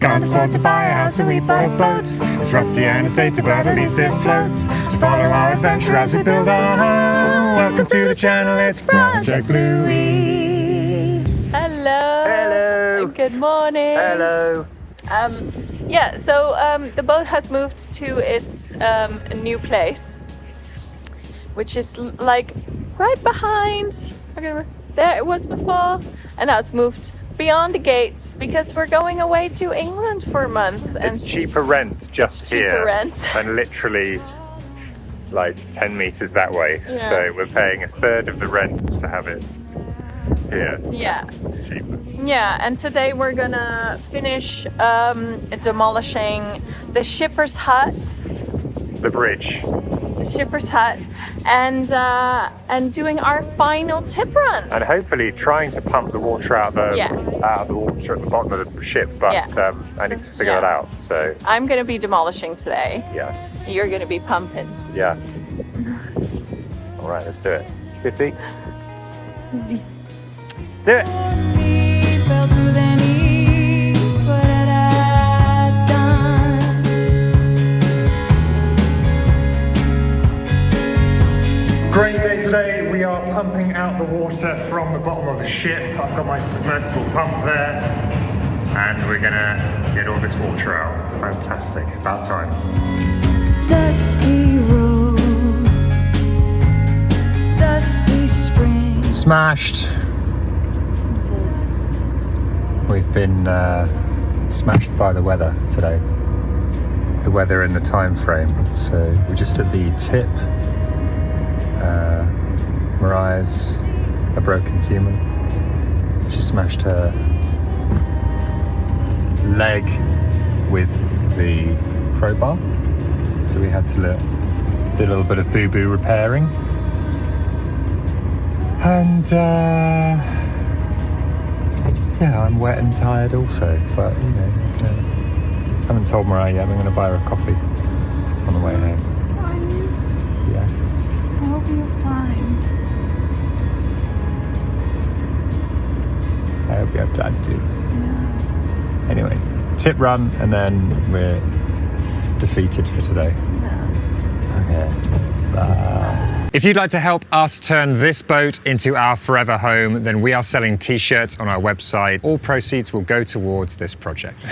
Can't afford to buy a house, so we bought a boat. It's rusty and it's dated, but at least it floats. So follow our adventure as we build our home. Welcome to the channel, it's Project Bluey. Hello. Hello. Good morning. Hello. The boat has moved to its new place, which is like right behind. There it was before, and now it's moved beyond the gates because we're going away to England for a month. And It's cheaper rent just here cheaper rent. and literally like 10 meters that way. Yeah. So we're paying a third of the rent to have it here. Yeah. It's cheaper. Yeah, and today we're gonna finish demolishing the shipper's hut. The bridge. The shipper's hut, and doing our final tip run. And hopefully trying to pump the water out of the water at the bottom of the ship, but Yeah. I need to figure that out. So I'm gonna be demolishing today. yeah. You're gonna be pumping. Yeah. All right, let's do it. Kissy. Let's do it. Fell to their knees. What had I done? Great day today. We are pumping out the water from the bottom of the ship. I've got my submersible pump there, and we're gonna get all this water out. Fantastic. About time. Dusty road, dusty spring. Smashed. We've been smashed by the weather today. The weather and the time frame. So we're just at the tip. Mariah's a broken human. She smashed her leg with the crowbar. So we had to do a little bit of boo-boo repairing. And yeah, I'm wet and tired also, but you know, I haven't told Mariah yet. I'm going to buy her a coffee on the way home. Are you? Yeah. I hope you have time. I hope you have time too. Yeah. Anyway, tip run, and then we're defeated for today. Okay. Bye. If you'd like to help us turn this boat into our forever home, then we are selling T-shirts on our website. All proceeds will go towards this project.